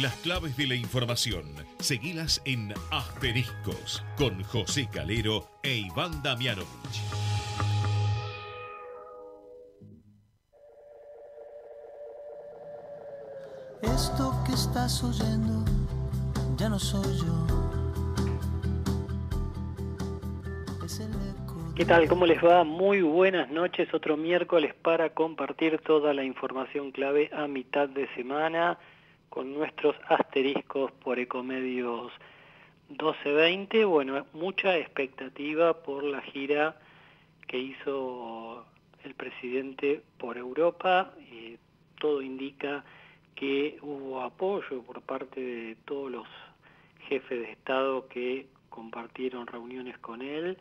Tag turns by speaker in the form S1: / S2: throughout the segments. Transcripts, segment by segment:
S1: Las claves de la información, seguilas en Asteriscos, con José Calero e Iván Damianovich.
S2: Esto que estás oyendo ya no soy yo. Es el eco.
S3: ¿Qué tal? ¿Cómo les va? Muy buenas noches. Otro miércoles para compartir toda la información clave a mitad de semana con nuestros asteriscos por Ecomedios 1220. Bueno, mucha expectativa por la gira que hizo el presidente por Europa. Todo indica que hubo apoyo por parte de todos los jefes de Estado que compartieron reuniones con él.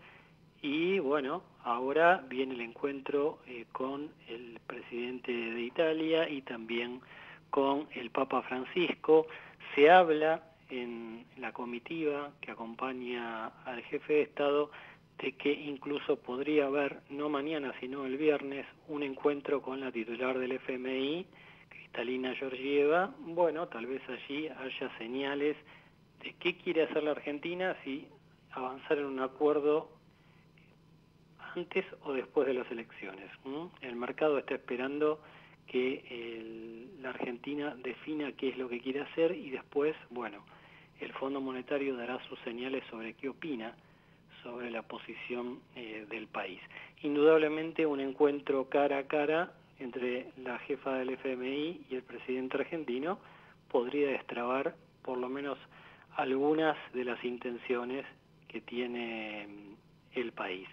S3: Y bueno, ahora viene el encuentro con el presidente de Italia y también con el Papa Francisco. Se habla en la comitiva que acompaña al jefe de Estado de que incluso podría haber, no mañana sino el viernes, un encuentro con la titular del FMI, Kristalina Georgieva. Bueno, tal vez allí haya señales de qué quiere hacer la Argentina, si avanzar en un acuerdo antes o después de las elecciones. El mercado está esperando que la Argentina defina qué es lo que quiere hacer y después, bueno, el Fondo Monetario dará sus señales sobre qué opina sobre la posición del país. Indudablemente un encuentro cara a cara entre la jefa del FMI y el presidente argentino podría destrabar por lo menos algunas de las intenciones que tiene el país.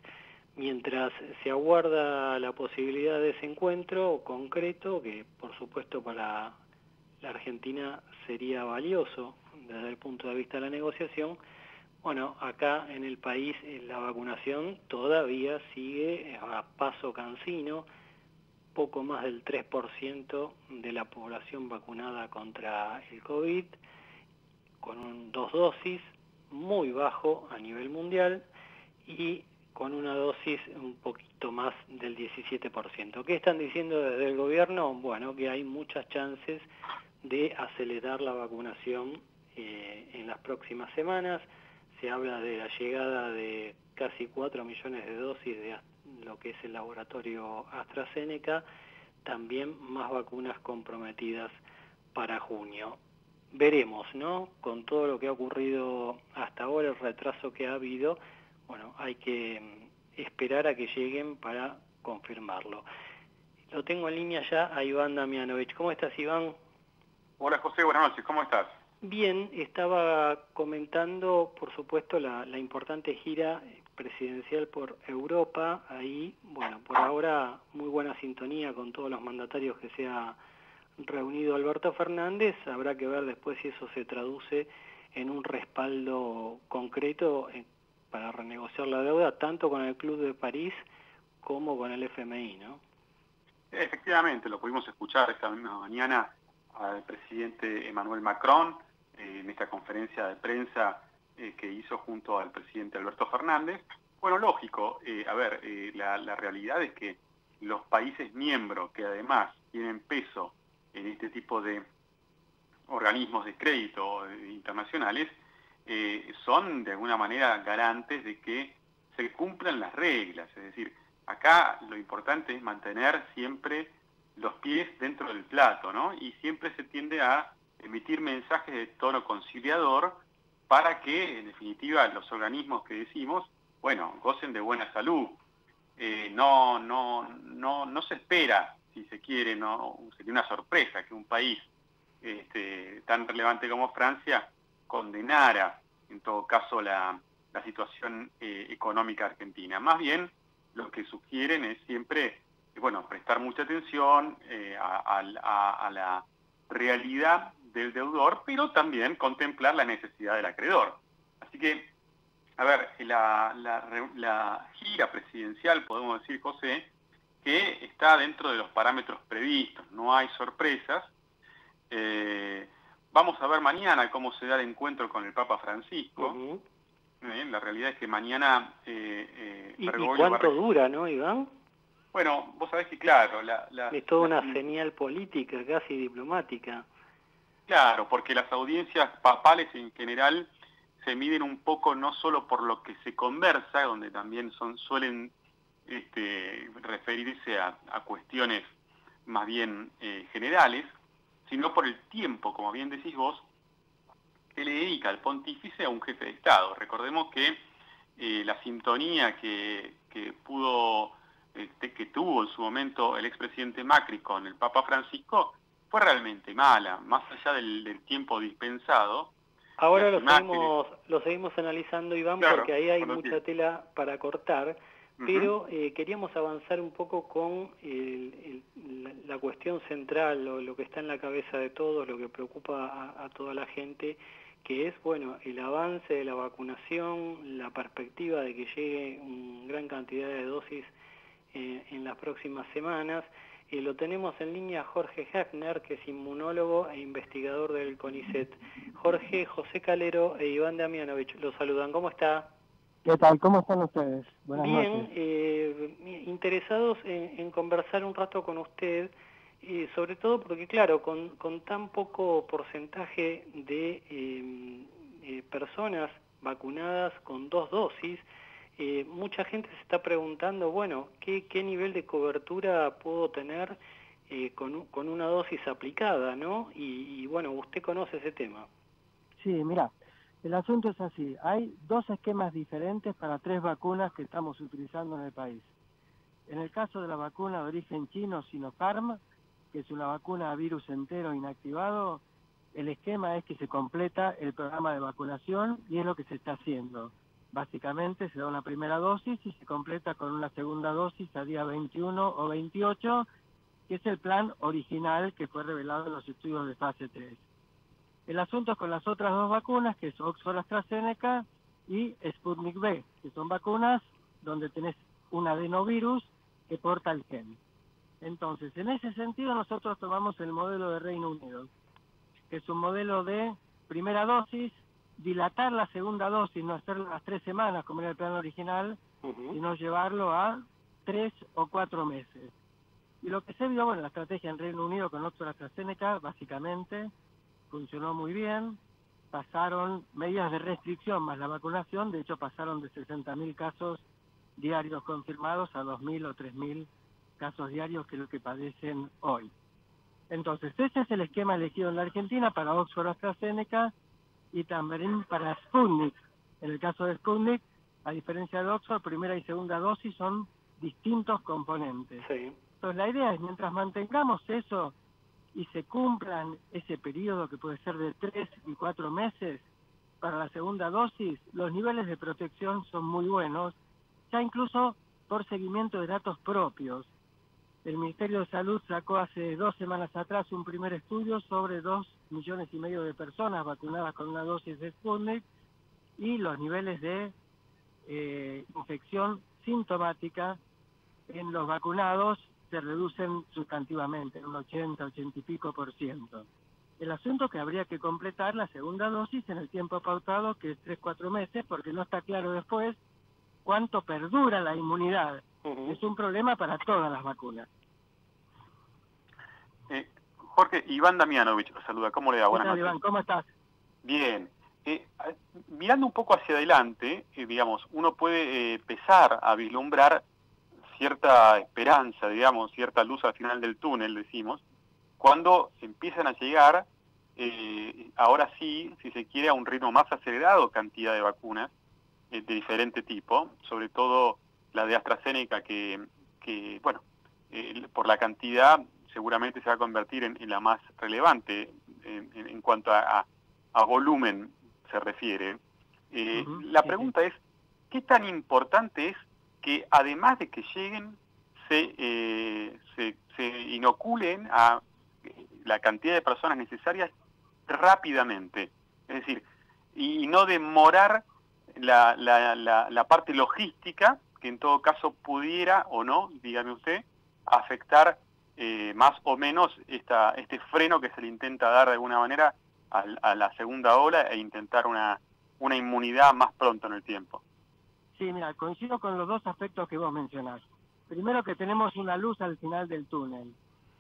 S3: Mientras se aguarda la posibilidad de ese encuentro concreto, que por supuesto para la Argentina sería valioso desde el punto de vista de la negociación, bueno, acá en el país la vacunación todavía sigue a paso cansino, poco más del 3% de la población vacunada contra el COVID, con 2 dosis, muy bajo a nivel mundial, y con una dosis un poquito más del 17%. ¿Qué están diciendo desde el gobierno? Bueno, que hay muchas chances de acelerar la vacunación en las próximas semanas. Se habla de la llegada de casi 4 millones de dosis de lo que es el laboratorio AstraZeneca, también más vacunas comprometidas para junio. Veremos, ¿no? Con todo lo que ha ocurrido hasta ahora, el retraso que ha habido, bueno, hay que esperar a que lleguen para confirmarlo. Lo tengo en línea ya a Iván Damianovich. ¿Cómo estás, Iván?
S4: Hola, José, buenas noches. ¿Cómo estás?
S3: Bien, estaba comentando, por supuesto, la importante gira presidencial por Europa. Ahí, bueno, por ahora muy buena sintonía con todos los mandatarios que se ha reunido Alberto Fernández. Habrá que ver después si eso se traduce en un respaldo concreto para renegociar la deuda, tanto con el Club de París como con el FMI, ¿no?
S4: Efectivamente, lo pudimos escuchar esta misma mañana al presidente Emmanuel Macron en esta conferencia de prensa que hizo junto al presidente Alberto Fernández. Bueno, lógico, la realidad es que los países miembros que además tienen peso en este tipo de organismos de crédito internacionales son de alguna manera garantes de que se cumplan las reglas. Es decir, acá lo importante es mantener siempre los pies dentro del plato, ¿no? Y siempre se tiende a emitir mensajes de tono conciliador para que, en definitiva, los organismos que decimos, bueno, gocen de buena salud. No se espera, si se quiere, no sería una sorpresa que un país tan relevante como Francia condenara, en todo caso, la situación económica argentina. Más bien, lo que sugieren es siempre, prestar mucha atención a la realidad del deudor, pero también contemplar la necesidad del acreedor. Así que, la gira presidencial, podemos decir, José, que está dentro de los parámetros previstos, no hay sorpresas. Vamos a ver mañana cómo se da el encuentro con el Papa Francisco.
S3: Uh-huh.
S4: La realidad es que mañana...
S3: ¿Y cuánto dura, no, Iván?
S4: Bueno, vos sabés que claro...
S3: es toda una señal política, casi diplomática.
S4: Claro, porque las audiencias papales en general se miden un poco no solo por lo que se conversa, donde también suelen referirse a cuestiones más bien generales, sino por el tiempo, como bien decís vos, que le dedica el pontífice a un jefe de Estado. Recordemos que la sintonía que tuvo en su momento el expresidente Macri con el Papa Francisco fue realmente mala, más allá del tiempo dispensado.
S3: Ahora lo seguimos analizando, Iván,
S4: claro,
S3: porque ahí hay mucha tela para cortar, pero queríamos avanzar un poco con la cuestión central, lo que está en la cabeza de todos, lo que preocupa a toda la gente, que es, bueno, el avance de la vacunación, la perspectiva de que llegue una gran cantidad de dosis en las próximas semanas. Lo tenemos en línea Jorge Hefner, que es inmunólogo e investigador del CONICET. Jorge, José Calero e Iván Damianovich los saludan. ¿Cómo está?
S5: ¿Qué tal? ¿Cómo están ustedes? Buenas
S3: noches.
S5: Bien,
S3: interesados en conversar un rato con usted, sobre todo porque, claro, con tan poco porcentaje de personas vacunadas con 2 dosis, mucha gente se está preguntando, bueno, ¿qué nivel de cobertura puedo tener con una dosis aplicada, ¿no? Y bueno, usted conoce ese tema.
S5: Sí, mira, el asunto es así. Hay 2 esquemas diferentes para 3 vacunas que estamos utilizando en el país. En el caso de la vacuna de origen chino, Sinopharm, que es una vacuna a virus entero inactivado, el esquema es que se completa el programa de vacunación y es lo que se está haciendo. Básicamente se da una primera dosis y se completa con una segunda dosis a día 21 o 28, que es el plan original que fue revelado en los estudios de fase 3. El asunto es con las otras 2 vacunas, que es Oxford AstraZeneca y Sputnik V, que son vacunas donde tenés un adenovirus que porta el gen. Entonces, en ese sentido nosotros tomamos el modelo de Reino Unido, que es un modelo de primera dosis, dilatar la segunda dosis, no hacerlo las 3 semanas como era el plan original, sino llevarlo a 3 o 4 meses. Y lo que se vio, bueno, la estrategia en Reino Unido con Oxford AstraZeneca, básicamente, funcionó muy bien. Pasaron medidas de restricción más la vacunación, de hecho pasaron de 60.000 casos diarios confirmados a 2.000 o 3.000 casos diarios, que es lo que padecen hoy. Entonces, ese es el esquema elegido en la Argentina para Oxford AstraZeneca y también para Sputnik. En el caso de Sputnik, a diferencia de Oxford, primera y segunda dosis son distintos componentes.
S3: Sí.
S5: Entonces, la idea es, mientras mantengamos eso y se cumplan ese periodo que puede ser de 3 y 4 meses para la segunda dosis, los niveles de protección son muy buenos, ya incluso por seguimiento de datos propios. El Ministerio de Salud sacó hace 2 semanas atrás un primer estudio sobre 2,5 millones de personas vacunadas con una dosis de Sputnik y los niveles de infección sintomática en los vacunados se reducen sustantivamente, en un 80 y pico %. El asunto es que habría que completar la segunda dosis en el tiempo pautado, que es 3-4 meses, porque no está claro después cuánto perdura la inmunidad. Es un problema para todas las vacunas.
S4: Jorge, Iván Damianovich lo saluda. ¿Cómo le va? Buenas noches.
S5: Iván, ¿cómo estás?
S4: Bien. Mirando un poco hacia adelante, digamos, uno puede empezar a vislumbrar cierta esperanza, digamos, cierta luz al final del túnel, decimos, cuando empiezan a llegar, ahora sí, si se quiere, a un ritmo más acelerado cantidad de vacunas de diferente tipo, sobre todo la de AstraZeneca, que bueno, por la cantidad seguramente se va a convertir en la más relevante en cuanto a volumen se refiere. La pregunta es, ¿qué tan importante es que además de que lleguen, se inoculen a la cantidad de personas necesarias rápidamente? Es decir, y no demorar la parte logística, que en todo caso pudiera o no, dígame usted, afectar más o menos este freno que se le intenta dar de alguna manera a la segunda ola e intentar una inmunidad más pronto en el tiempo.
S5: Sí, mira, coincido con los 2 aspectos que vos mencionás. Primero, que tenemos una luz al final del túnel.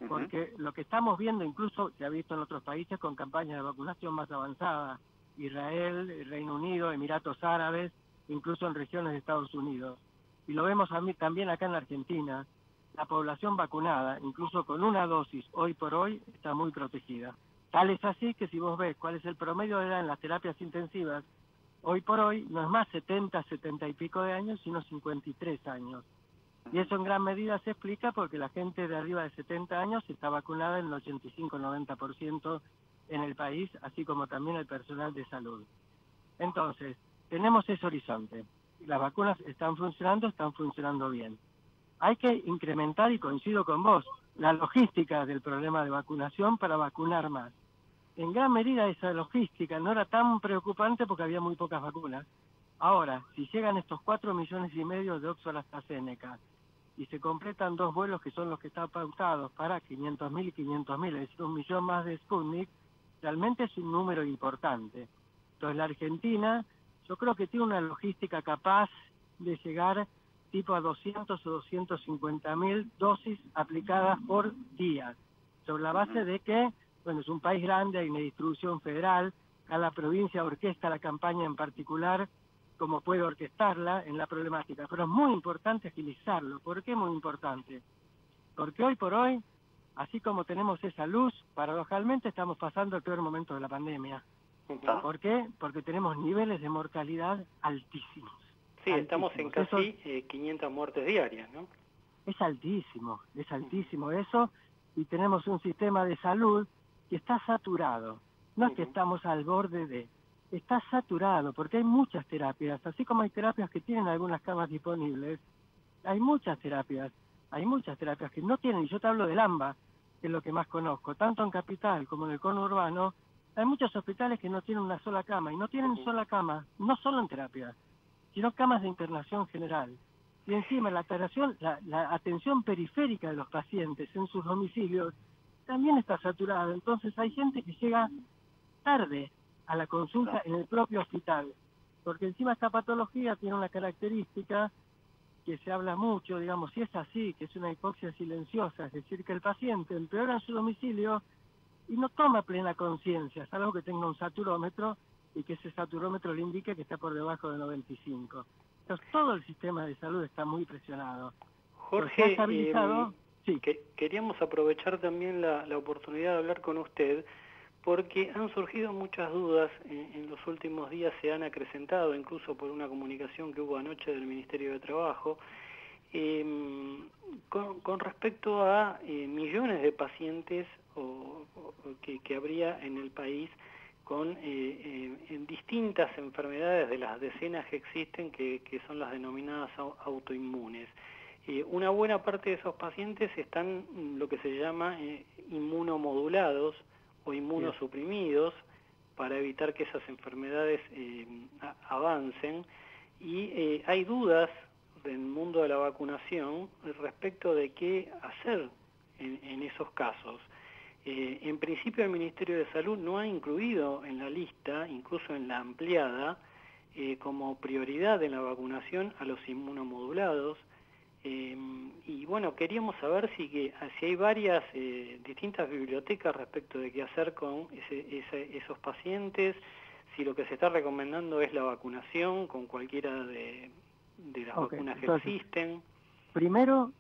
S5: porque lo que estamos viendo, incluso se ha visto en otros países con campañas de vacunación más avanzadas, Israel, Reino Unido, Emiratos Árabes, incluso en regiones de Estados Unidos. Y lo vemos también acá en la Argentina, la población vacunada, incluso con una dosis, hoy por hoy, está muy protegida. Tal es así que si vos ves cuál es el promedio de edad en las terapias intensivas, hoy por hoy no es más 70, 70 y pico de años, sino 53 años. Y eso en gran medida se explica porque la gente de arriba de 70 años está vacunada en el 85-90% en el país, así como también el personal de salud. Entonces, tenemos ese horizonte. Las vacunas están funcionando bien. Hay que incrementar, y coincido con vos, la logística del problema de vacunación para vacunar más. En gran medida esa logística no era tan preocupante porque había muy pocas vacunas. Ahora, si llegan estos 4,5 millones de Oxford AstraZeneca y se completan 2 vuelos que son los que están pautados para 500.000 y 500.000, es decir, 1 millón más de Sputnik, realmente es un número importante. Entonces la Argentina, yo creo que tiene una logística capaz de llegar tipo a 200 o 250.000 dosis aplicadas por día, sobre la base de que, bueno, es un país grande, hay una distribución federal, cada provincia orquesta la campaña en particular, como puede orquestarla en la problemática, pero es muy importante agilizarlo. ¿Por qué muy importante? Porque hoy por hoy, así como tenemos esa luz, paradojalmente estamos pasando el peor momento de la pandemia. ¿Por qué? Porque tenemos niveles de mortalidad altísimos.
S3: Sí, estamos en casi 500 muertes diarias, ¿no?
S5: Es altísimo eso, y tenemos un sistema de salud que está saturado. No es que estamos al borde de... Está saturado, porque hay muchas terapias, así como hay terapias que tienen algunas camas disponibles, hay muchas terapias que no tienen, y yo te hablo del AMBA, que es lo que más conozco, tanto en Capital como en el conurbano, hay muchos hospitales que no tienen una sola cama, y no tienen sola cama, no solo en terapia, sino camas de internación general. Y encima la atención periférica de los pacientes en sus domicilios también está saturada, entonces hay gente que llega tarde a la consulta en el propio hospital, porque encima esta patología tiene una característica que se habla mucho, digamos, si es así, que es una hipoxia silenciosa, es decir, que el paciente empeora en su domicilio y no toma plena conciencia, salvo que tenga un saturómetro y que ese saturómetro le indique que está por debajo de 95. Entonces todo el sistema de salud está muy presionado.
S3: Jorge, sí. Queríamos aprovechar también la oportunidad de hablar con usted, porque han surgido muchas dudas, en los últimos días se han acrecentado, incluso por una comunicación que hubo anoche del Ministerio de Trabajo, con respecto a millones de pacientes que habría en el país con en distintas enfermedades de las decenas que existen, que son las denominadas autoinmunes. Una buena parte de esos pacientes están lo que se llama inmunomodulados, o inmunosuprimidos, para evitar que esas enfermedades avancen, y hay dudas del mundo de la vacunación respecto de qué hacer en esos casos. En principio el Ministerio de Salud no ha incluido en la lista, incluso en la ampliada, como prioridad en la vacunación a los inmunomodulados. Y bueno, queríamos saber si hay varias distintas bibliotecas respecto de qué hacer con esos pacientes, si lo que se está recomendando es la vacunación con cualquiera de las vacunas que existen.
S5: Primero,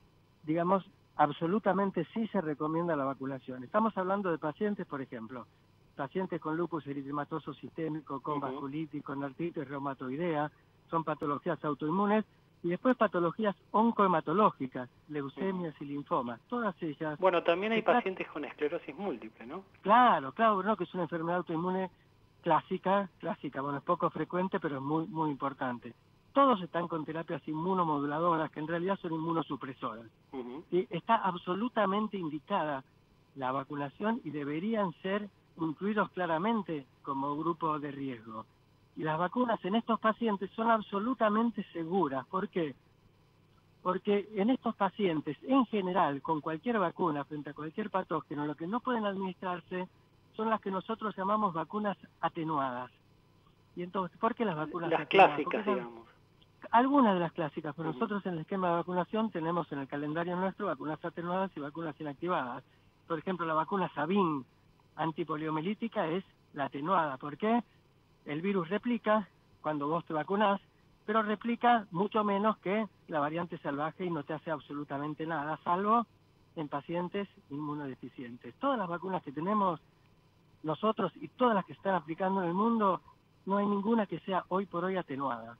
S5: digamos, absolutamente sí se recomienda la vacunación. Estamos hablando de pacientes, por ejemplo, pacientes con lupus eritematoso sistémico, con vasculitis, con artritis reumatoidea, son patologías autoinmunes, y después patologías oncohematológicas, leucemias y linfomas, todas ellas...
S3: Bueno, también hay pacientes con esclerosis múltiple, ¿no?
S5: Claro, ¿no? Que es una enfermedad autoinmune clásica, bueno, es poco frecuente, pero es muy, muy importante. Todos están con terapias inmunomoduladoras, que en realidad son inmunosupresoras. Y está absolutamente indicada la vacunación y deberían ser incluidos claramente como grupo de riesgo. Y las vacunas en estos pacientes son absolutamente seguras. ¿Por qué? Porque en estos pacientes, en general, con cualquier vacuna, frente a cualquier patógeno, lo que no pueden administrarse son las que nosotros llamamos vacunas atenuadas. Y entonces, ¿por qué las vacunas atenuadas?
S3: Las clásicas, digamos.
S5: Algunas de las clásicas, pero nosotros en el esquema de vacunación tenemos en el calendario nuestro vacunas atenuadas y vacunas inactivadas. por ejemplo, la vacuna Sabin antipoliomielítica es la atenuada. ¿Por qué? El virus replica cuando vos te vacunás, pero replica mucho menos que la variante salvaje y no te hace absolutamente nada, salvo en pacientes inmunodeficientes. Todas las vacunas que tenemos nosotros y todas las que están aplicando en el mundo, no hay ninguna que sea hoy por hoy atenuada.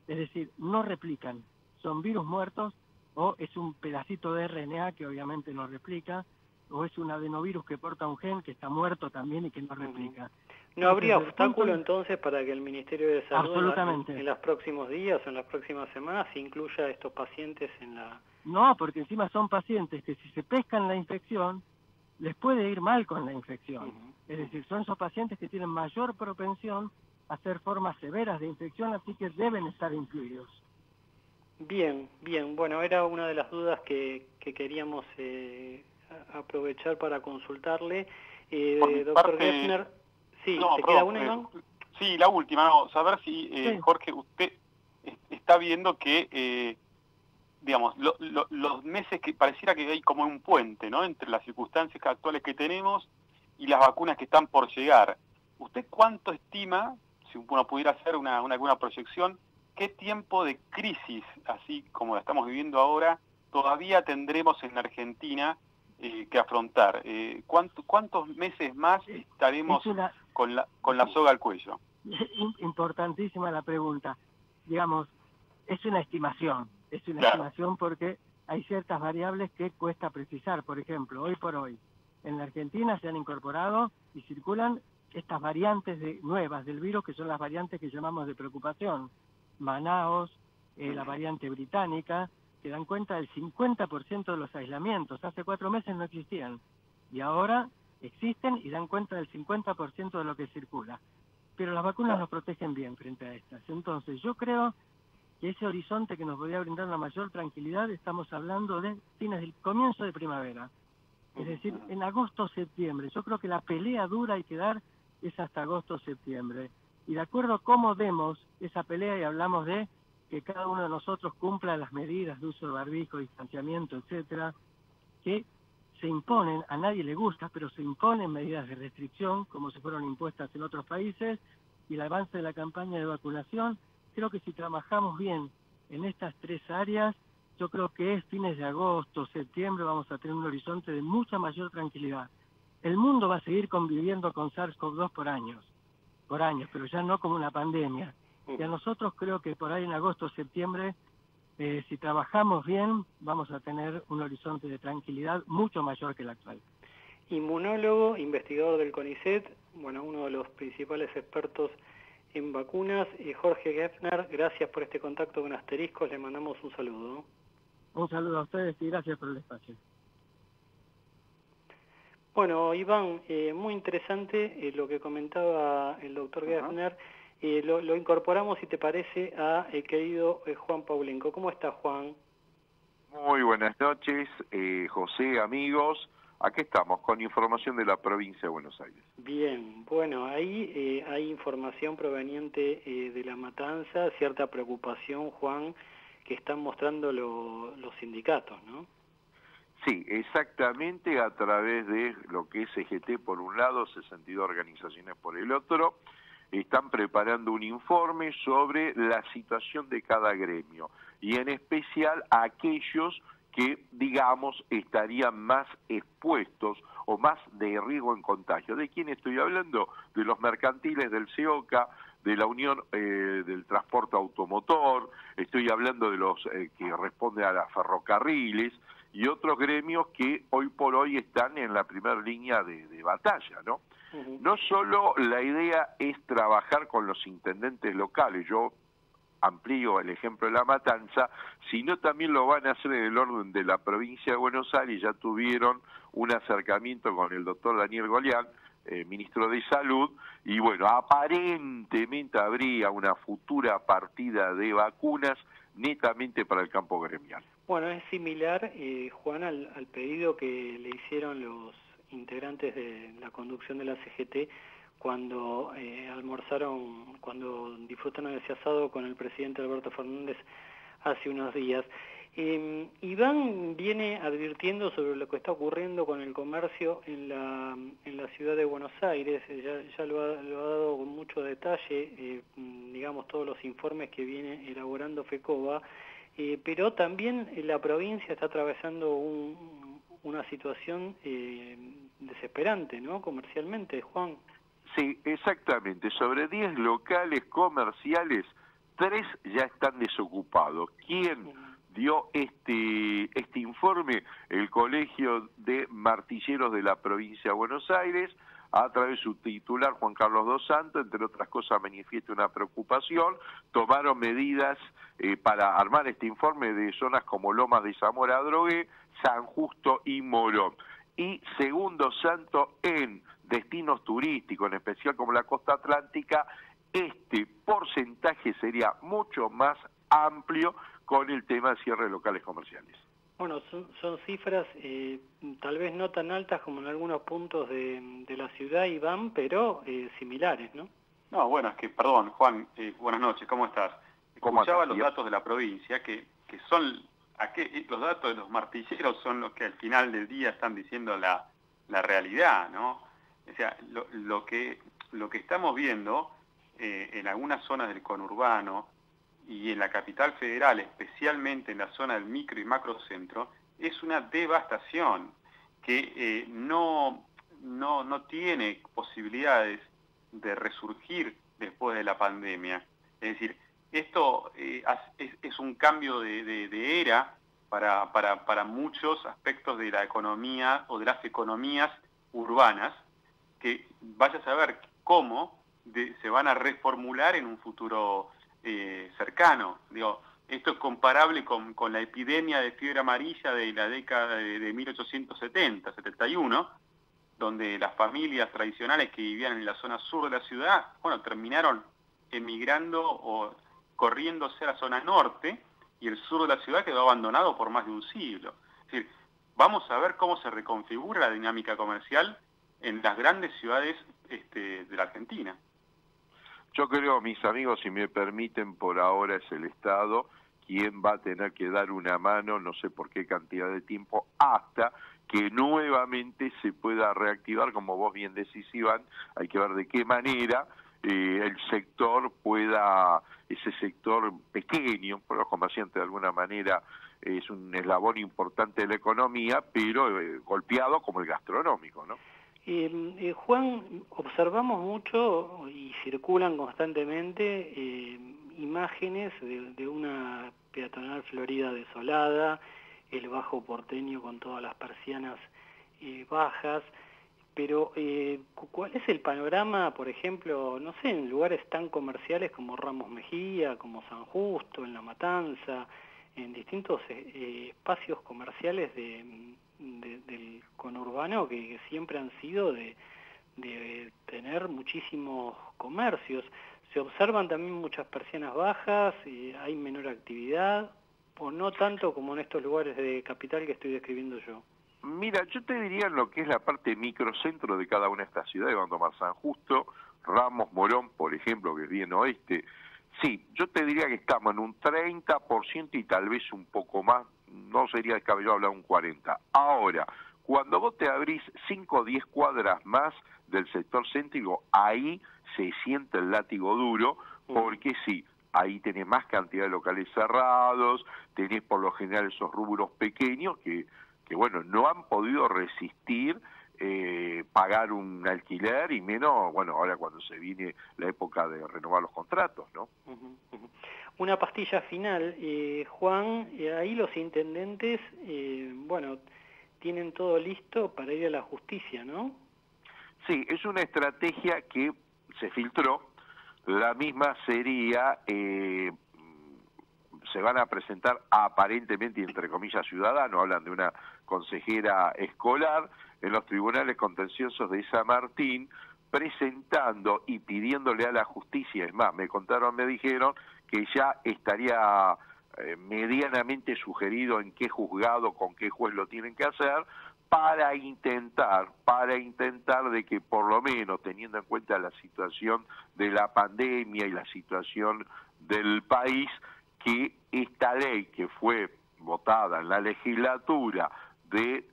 S5: Es decir, no replican, son virus muertos, o es un pedacito de RNA que obviamente no replica, o es un adenovirus que porta un gen que está muerto también y que no replica.
S3: ¿No habría obstáculo entonces para que el Ministerio de Salud en los próximos días o en las próximas semanas incluya a estos pacientes en la...?
S5: No, porque encima son pacientes que si se pescan la infección, les puede ir mal con la infección. Es decir, son esos pacientes que tienen mayor propensión a hacer formas severas de infección, así que deben estar incluidos.
S3: Bien, bien. Bueno, era una de las dudas que queríamos aprovechar para consultarle. Doctor Geffner, sí,
S4: no,
S3: ¿te queda una, Iván?
S4: Sí, la última, no, saber si, sí. Jorge, usted está viendo que, digamos, los meses que pareciera que hay como un puente, ¿no?, entre las circunstancias actuales que tenemos y las vacunas que están por llegar. ¿Usted cuánto estima, si uno pudiera hacer alguna proyección, qué tiempo de crisis, así como la estamos viviendo ahora, todavía tendremos en Argentina que afrontar? ¿Cuántos meses más estaremos con la soga al cuello?
S5: Importantísima la pregunta. Digamos, es una estimación. Es una estimación porque hay ciertas variables que cuesta precisar. Por ejemplo, hoy por hoy, en la Argentina se han incorporado y circulan estas variantes nuevas del virus, que son las variantes que llamamos de preocupación. Manaos, la variante británica, que dan cuenta del 50% de los aislamientos. Hace 4 meses no existían y ahora existen y dan cuenta del 50% de lo que circula. Pero las vacunas nos protegen bien frente a estas. Entonces yo creo que ese horizonte que nos podría brindar una mayor tranquilidad, estamos hablando de fines del comienzo de primavera. Es decir, en agosto o septiembre. Yo creo que la pelea dura hay que dar es hasta agosto o septiembre. Y de acuerdo a cómo demos esa pelea y hablamos de que cada uno de nosotros cumpla las medidas de uso de barbijo, distanciamiento, etcétera, que se imponen, a nadie le gusta, pero se imponen medidas de restricción, como se fueron impuestas en otros países, y el avance de la campaña de vacunación. Creo que si trabajamos bien en estas 3 áreas, yo creo que es fines de agosto, septiembre, vamos a tener un horizonte de mucha mayor tranquilidad. El mundo va a seguir conviviendo con SARS-CoV-2 por años, pero ya no como una pandemia. Y a nosotros creo que por ahí en agosto o septiembre, si trabajamos bien, vamos a tener un horizonte de tranquilidad mucho mayor que el actual.
S3: Inmunólogo, investigador del CONICET, bueno, uno de los principales expertos en vacunas, Jorge Geffner, gracias por este contacto con Asteriscos, le mandamos un saludo.
S5: Un saludo a ustedes y gracias por el espacio.
S3: Bueno, Iván, muy interesante lo que comentaba el doctor Geffner. Lo incorporamos, si te parece, a el querido Juan Paulenko. ¿Cómo está, Juan?
S6: Muy buenas noches, José, amigos. Aquí estamos con información de la provincia de Buenos Aires.
S3: Bien, bueno, ahí hay información proveniente de La Matanza, cierta preocupación, Juan, que están mostrando los sindicatos, ¿no?
S6: Sí, exactamente, a través de lo que es CGT por un lado, 62 organizaciones por el otro, están preparando un informe sobre la situación de cada gremio, y en especial aquellos que, digamos, estarían más expuestos o más de riesgo en contagio. ¿De quién estoy hablando? De los mercantiles del CEOCA, de la Unión del Transporte Automotor, estoy hablando de los que responden a las ferrocarriles y otros gremios que hoy por hoy están en la primera línea de batalla, ¿no? No solo la idea es trabajar con los intendentes locales, yo amplío el ejemplo de La Matanza, sino también lo van a hacer en el orden de la provincia de Buenos Aires. Ya tuvieron un acercamiento con el doctor Daniel Golián, ministro de Salud, y bueno, aparentemente habría una futura partida de vacunas netamente para el campo gremial.
S3: Bueno, es similar, Juan, al pedido que le hicieron los integrantes de la conducción de la CGT cuando almorzaron, cuando disfrutaron de ese asado con el presidente Alberto Fernández hace unos días. Iván viene advirtiendo sobre lo que está ocurriendo con el comercio en la ciudad de Buenos Aires, ya lo ha dado con mucho detalle, digamos, todos los informes que viene elaborando FECOBA, pero también la provincia está atravesando una situación desesperante, ¿no?, comercialmente, Juan.
S6: Sí, exactamente. Sobre 10 locales comerciales, 3 ya están desocupados. ¿Quién dio este informe? El Colegio de Martilleros de la provincia de Buenos Aires, a través de su titular Juan Carlos Dos Santos, entre otras cosas manifiesta una preocupación. Tomaron medidas para armar este informe de zonas como Lomas de Zamora, Adrogué, San Justo y Morón. Y segundo Santo, en destinos turísticos, en especial como la costa atlántica, este porcentaje sería mucho más amplio con el tema de cierre de locales comerciales.
S3: Bueno, son cifras tal vez no tan altas como en algunos puntos de la ciudad, Iván, pero similares, ¿no?
S4: No, bueno, es que, perdón, Juan, buenas noches, ¿cómo estás? Escuchaba los datos de la provincia, que son, los datos de los martilleros son los que al final del día están diciendo la realidad, ¿no? O sea, lo que estamos viendo en algunas zonas del conurbano y en la capital federal, especialmente en la zona del micro y macrocentro, es una devastación que no tiene posibilidades de resurgir después de la pandemia. Es decir, esto es un cambio de era para muchos aspectos de la economía o de las economías urbanas, que vaya a saber cómo se van a reformular en un futuro cercano. Digo, esto es comparable con la epidemia de fiebre amarilla de la década de 1870, 71, donde las familias tradicionales que vivían en la zona sur de la ciudad, bueno, terminaron emigrando o corriéndose a la zona norte, y el sur de la ciudad quedó abandonado por más de un siglo. Es decir, vamos a ver cómo se reconfigura la dinámica comercial en las grandes ciudades de la Argentina.
S6: Yo creo, mis amigos, si me permiten, por ahora es el Estado quien va a tener que dar una mano, no sé por qué cantidad de tiempo, hasta que nuevamente se pueda reactivar, como vos bien decís, Iván, hay que ver de qué manera el sector pueda, ese sector pequeño, por los comerciantes de alguna manera es un eslabón importante de la economía, pero golpeado como el gastronómico, ¿no?
S3: Juan, observamos mucho y circulan constantemente imágenes de una peatonal Florida desolada, el Bajo Porteño con todas las persianas bajas, pero ¿cuál es el panorama, por ejemplo, no sé, en lugares tan comerciales como Ramos Mejía, como San Justo, en La Matanza, en distintos espacios comerciales del conurbano que siempre han sido de tener muchísimos comercios? ¿Se observan también muchas persianas bajas? ¿Hay menor actividad? ¿O no tanto como en estos lugares de capital que estoy describiendo yo?
S6: Mira, yo te diría en lo que es la parte microcentro de cada una de estas ciudades, cuando tomar San Justo, Ramos, Morón, por ejemplo, que es bien oeste. Sí, yo te diría que estamos en un 30% y tal vez un poco más, no sería descabellado hablar un 40%. Ahora, cuando vos te abrís 5 o 10 cuadras más del sector céntrico, ahí se siente el látigo duro, porque sí, ahí tenés más cantidad de locales cerrados, tenés por lo general esos rubros pequeños que bueno, no han podido resistir pagar un alquiler, y menos, bueno, ahora cuando se viene la época de renovar los contratos, ¿no?
S3: Una pastilla final, Juan, ahí los intendentes, bueno, tienen todo listo para ir a la justicia, ¿no?
S6: Sí, es una estrategia que se filtró, la misma sería, se van a presentar aparentemente, entre comillas, ciudadanos, hablan de una consejera escolar, en los tribunales contenciosos de San Martín, presentando y pidiéndole a la justicia, es más, me dijeron que ya estaría medianamente sugerido en qué juzgado, con qué juez lo tienen que hacer, para intentar de que por lo menos, teniendo en cuenta la situación de la pandemia y la situación del país, que esta ley que fue votada en la legislatura de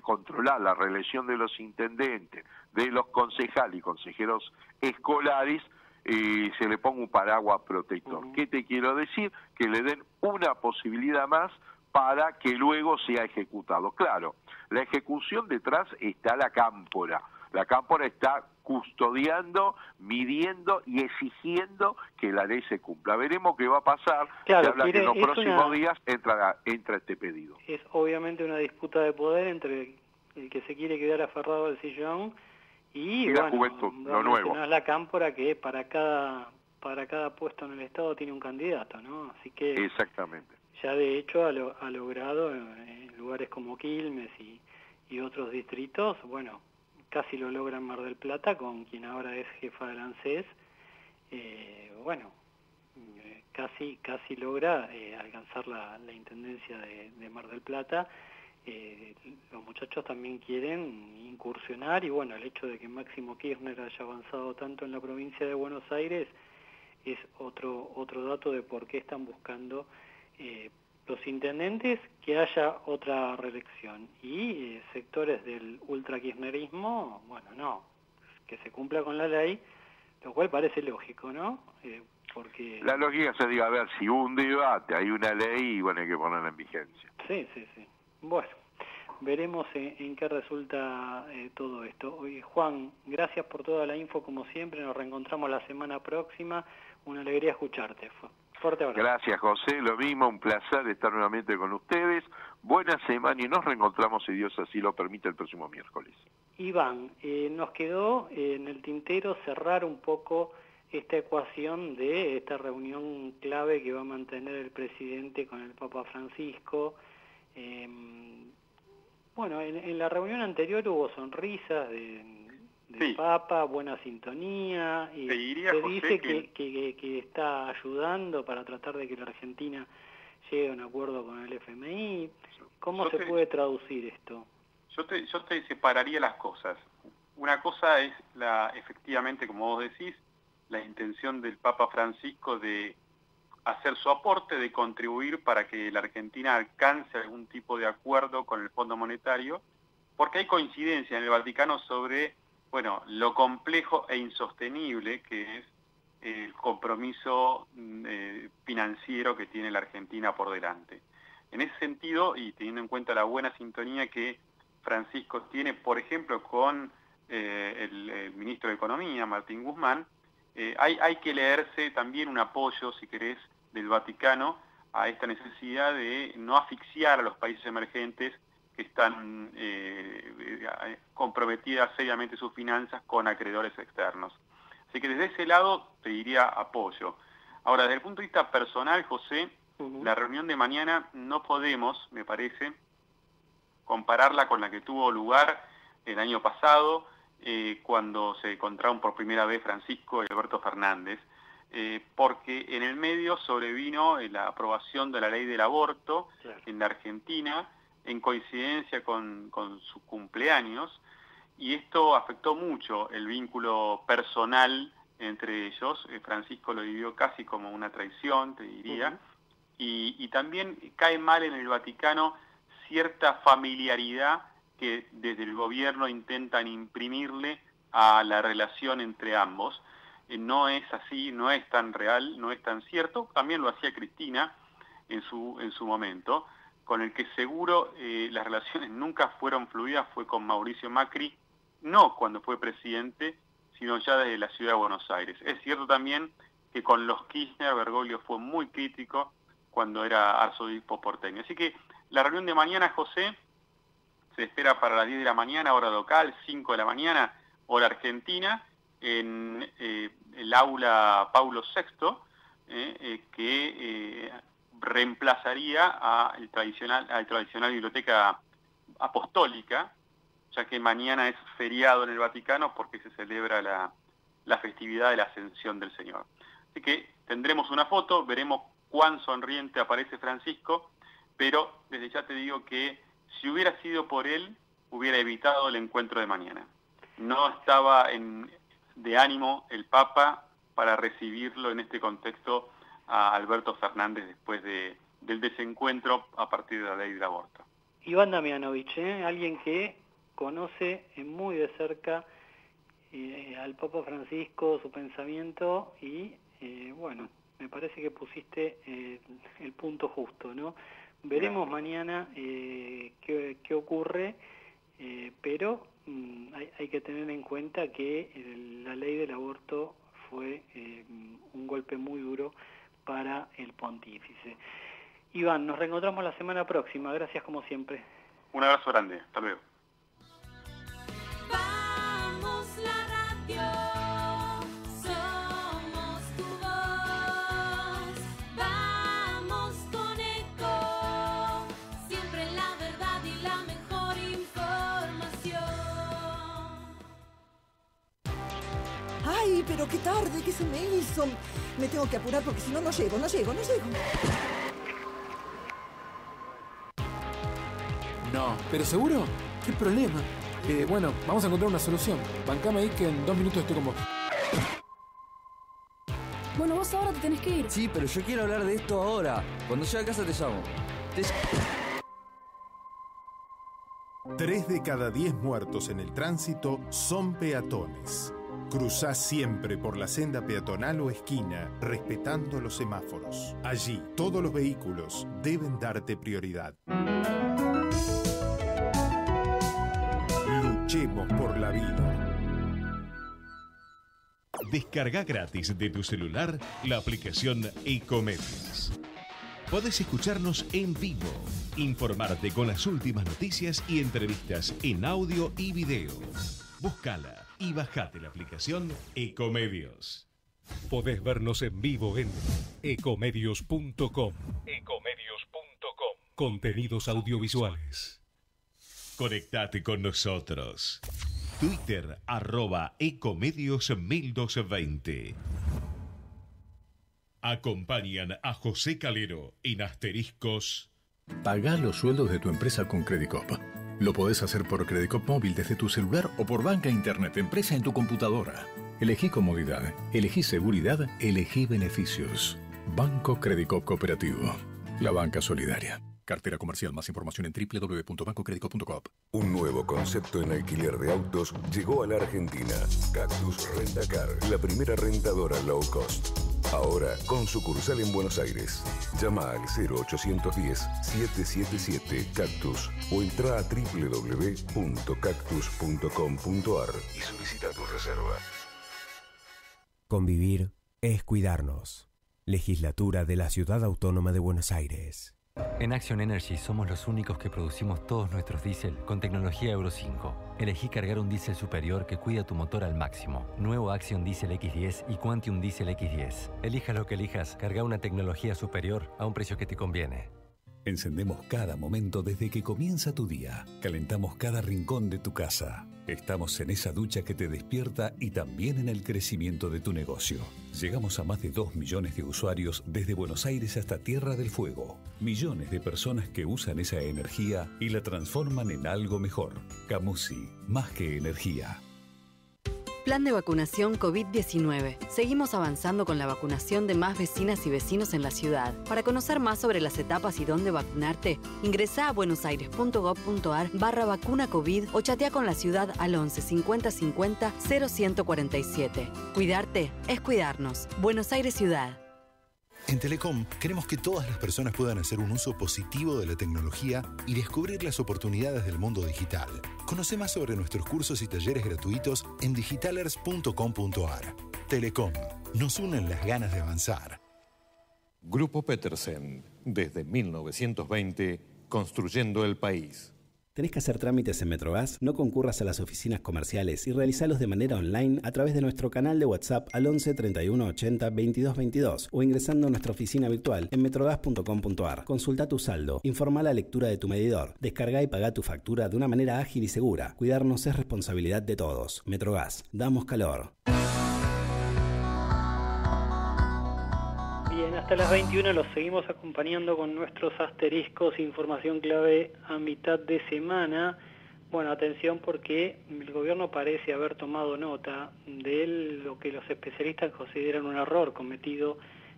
S6: controlar la reelección de los intendentes, de los concejales y consejeros escolares, se le ponga un paraguas protector. ¿Qué te quiero decir? Que le den una posibilidad más para que luego sea ejecutado. Claro, la ejecución detrás está la cámpora. La cámpora está custodiando, midiendo y exigiendo que la ley se cumpla. Veremos qué va a pasar.
S3: Claro,
S6: se habla que en los próximos días entra este pedido.
S3: Es obviamente una disputa de poder entre el que se quiere quedar aferrado al sillón y
S6: la juventud, lo nuevo.
S3: La cámpora, que para cada puesto en el Estado tiene un candidato, ¿no? Así que
S6: exactamente.
S3: Ya de hecho ha logrado en lugares como Quilmes y otros distritos, bueno, casi lo logra en Mar del Plata, con quien ahora es jefa del ANSES, casi logra alcanzar la intendencia de Mar del Plata. Los muchachos también quieren incursionar y bueno, el hecho de que Máximo Kirchner haya avanzado tanto en la provincia de Buenos Aires es otro dato de por qué están buscando los intendentes que haya otra reelección y sectores del ultra-kirchnerismo, bueno, no, que se cumpla con la ley, lo cual parece lógico, ¿no? Porque
S6: la lógica se diga, a ver, si hubo un debate, hay una ley y bueno, hay que ponerla en vigencia.
S3: Sí. Bueno, veremos en qué resulta todo esto. Oye, Juan, gracias por toda la info como siempre, nos reencontramos la semana próxima, una alegría escucharte. Fuerte abrazo.
S6: Gracias, José, lo mismo, un placer estar nuevamente con ustedes. Buena semana y nos reencontramos, si Dios así lo permite, el próximo miércoles.
S3: Iván, nos quedó en el tintero cerrar un poco esta ecuación de esta reunión clave que va a mantener el presidente con el Papa Francisco. Bueno, en la reunión anterior hubo sonrisas del sí. Papa, buena sintonía, y se dice que está ayudando para tratar de que la Argentina llegue a un acuerdo con el FMI. ¿Cómo se puede traducir esto?
S4: Yo te separaría las cosas. Una cosa es efectivamente, como vos decís, la intención del Papa Francisco de hacer su aporte, de contribuir para que la Argentina alcance algún tipo de acuerdo con el Fondo Monetario, porque hay coincidencia en el Vaticano sobre, bueno, lo complejo e insostenible que es el compromiso financiero que tiene la Argentina por delante. En ese sentido, y teniendo en cuenta la buena sintonía que Francisco tiene, por ejemplo, con el ministro de Economía, Martín Guzmán, hay que leerse también un apoyo, si querés, del Vaticano a esta necesidad de no asfixiar a los países emergentes que están comprometidas seriamente sus finanzas con acreedores externos. Así que desde ese lado te diría apoyo. Ahora, desde el punto de vista personal, José, la reunión de mañana no podemos, me parece, compararla con la que tuvo lugar el año pasado, cuando se encontraron por primera vez Francisco y Alberto Fernández, porque en el medio sobrevino la aprobación de la ley del aborto en la Argentina, en coincidencia con su cumpleaños, y esto afectó mucho el vínculo personal entre ellos. Francisco lo vivió casi como una traición, te diría, y también cae mal en el Vaticano cierta familiaridad que desde el gobierno intentan imprimirle a la relación entre ambos. No es así, no es tan real, no es tan cierto. También lo hacía Cristina en su momento, con el que seguro las relaciones nunca fueron fluidas, fue con Mauricio Macri, no cuando fue presidente, sino ya desde la ciudad de Buenos Aires. Es cierto también que con los Kirchner, Bergoglio fue muy crítico cuando era arzobispo porteño. Así que la reunión de mañana, José, se espera para las 10 de la mañana, hora local, 5 de la mañana, hora argentina, en el aula Paulo VI, que reemplazaría a la tradicional biblioteca apostólica, ya que mañana es feriado en el Vaticano porque se celebra la festividad de la Ascensión del Señor. Así que tendremos una foto, veremos cuán sonriente aparece Francisco, pero desde ya te digo que si hubiera sido por él, hubiera evitado el encuentro de mañana. No estaba de ánimo el Papa para recibirlo en este contexto a Alberto Fernández después de del desencuentro a partir de la ley del aborto.
S3: Iván Damianovich, alguien que conoce muy de cerca al Papa Francisco, su pensamiento y bueno, me parece que pusiste el punto justo, ¿no? Veremos mañana qué ocurre, pero hay que tener en cuenta que la ley del aborto fue un golpe muy duro para el pontífice. Iván, nos reencontramos la semana próxima. Gracias como siempre.
S4: Un abrazo grande. Hasta luego.
S7: Vamos la radio, somos tu voz. Vamos con Eco, siempre la verdad y la mejor información.
S8: ¡Ay, pero qué tarde que se me hizo! Me tengo que apurar porque si no, no llego.
S9: No, ¿pero seguro? ¿Qué problema? Bueno, vamos a encontrar una solución. Bancame ahí que en 2 minutos estoy con vos.
S10: Bueno, vos ahora te tenés que ir.
S11: Sí, pero yo quiero hablar de esto ahora. Cuando llegue a casa te llamo.
S12: 3 de cada 10 muertos en el tránsito son peatones. Cruzá siempre por la senda peatonal o esquina, respetando los semáforos. Allí, todos los vehículos deben darte prioridad. Luchemos por la vida.
S1: Descarga gratis de tu celular la aplicación Ecomedios. Podés escucharnos en vivo, informarte con las últimas noticias y entrevistas en audio y video. Búscala y bajate la aplicación Ecomedios.
S13: Podés vernos en vivo en ecomedios.com. Contenidos audiovisuales.
S1: Conectate con nosotros. Twitter @Ecomedios1220. Acompañan a José Calero en Asteriscos.
S14: Pagá los sueldos de tu empresa con Credicop. Lo podés hacer por Credicop móvil desde tu celular o por banca internet empresa en tu computadora. Elegí comodidad, elegí seguridad, elegí beneficios. Banco Credicop Cooperativo. La banca solidaria. Cartera comercial. Más información en www.bancocredico.com.
S15: Un nuevo concepto en alquiler de autos llegó a la Argentina. Cactus Rentacar, la primera rentadora low cost. Ahora con sucursal en Buenos Aires. Llama al 0810-777-Cactus o entra a www.cactus.com.ar y solicita tu reserva.
S16: Convivir es cuidarnos. Legislatura de la Ciudad Autónoma de Buenos Aires.
S17: En Action Energy somos los únicos que producimos todos nuestros diésel con tecnología Euro 5. Elegí cargar un diésel superior que cuida tu motor al máximo. Nuevo Action Diesel X10 y Quantium Diesel X10. Elijas lo que elijas, carga una tecnología superior a un precio que te conviene.
S18: Encendemos cada momento desde que comienza tu día. Calentamos cada rincón de tu casa. Estamos en esa ducha que te despierta y también en el crecimiento de tu negocio. Llegamos a más de 2 millones de usuarios desde Buenos Aires hasta Tierra del Fuego. Millones de personas que usan esa energía y la transforman en algo mejor. Camusi, más que energía.
S19: Plan de vacunación COVID-19. Seguimos avanzando con la vacunación de más vecinas y vecinos en la ciudad. Para conocer más sobre las etapas y dónde vacunarte, ingresá a buenosaires.gov.ar/vacuna COVID o chatea con la ciudad al 11 50 50 0147. Cuidarte es cuidarnos. Buenos Aires Ciudad.
S20: En Telecom queremos que todas las personas puedan hacer un uso positivo de la tecnología y descubrir las oportunidades del mundo digital. Conoce más sobre nuestros cursos y talleres gratuitos en digitalers.com.ar. Telecom, nos unen las ganas de avanzar.
S21: Grupo Petersen, desde 1920, construyendo el país.
S22: ¿Tenés que hacer trámites en Metrogas? No concurras a las oficinas comerciales y realizalos de manera online a través de nuestro canal de WhatsApp al 11 31 80 22 22 o ingresando a nuestra oficina virtual en metrogas.com.ar. Consulta tu saldo, informa la lectura de tu medidor, descarga y paga tu factura de una manera ágil y segura. Cuidarnos es responsabilidad de todos. Metrogas, damos calor.
S3: Bien, hasta las 21 los seguimos acompañando con nuestros asteriscos, información clave a mitad de semana. Bueno, atención porque el gobierno parece haber tomado nota de lo que los especialistas consideran un error cometido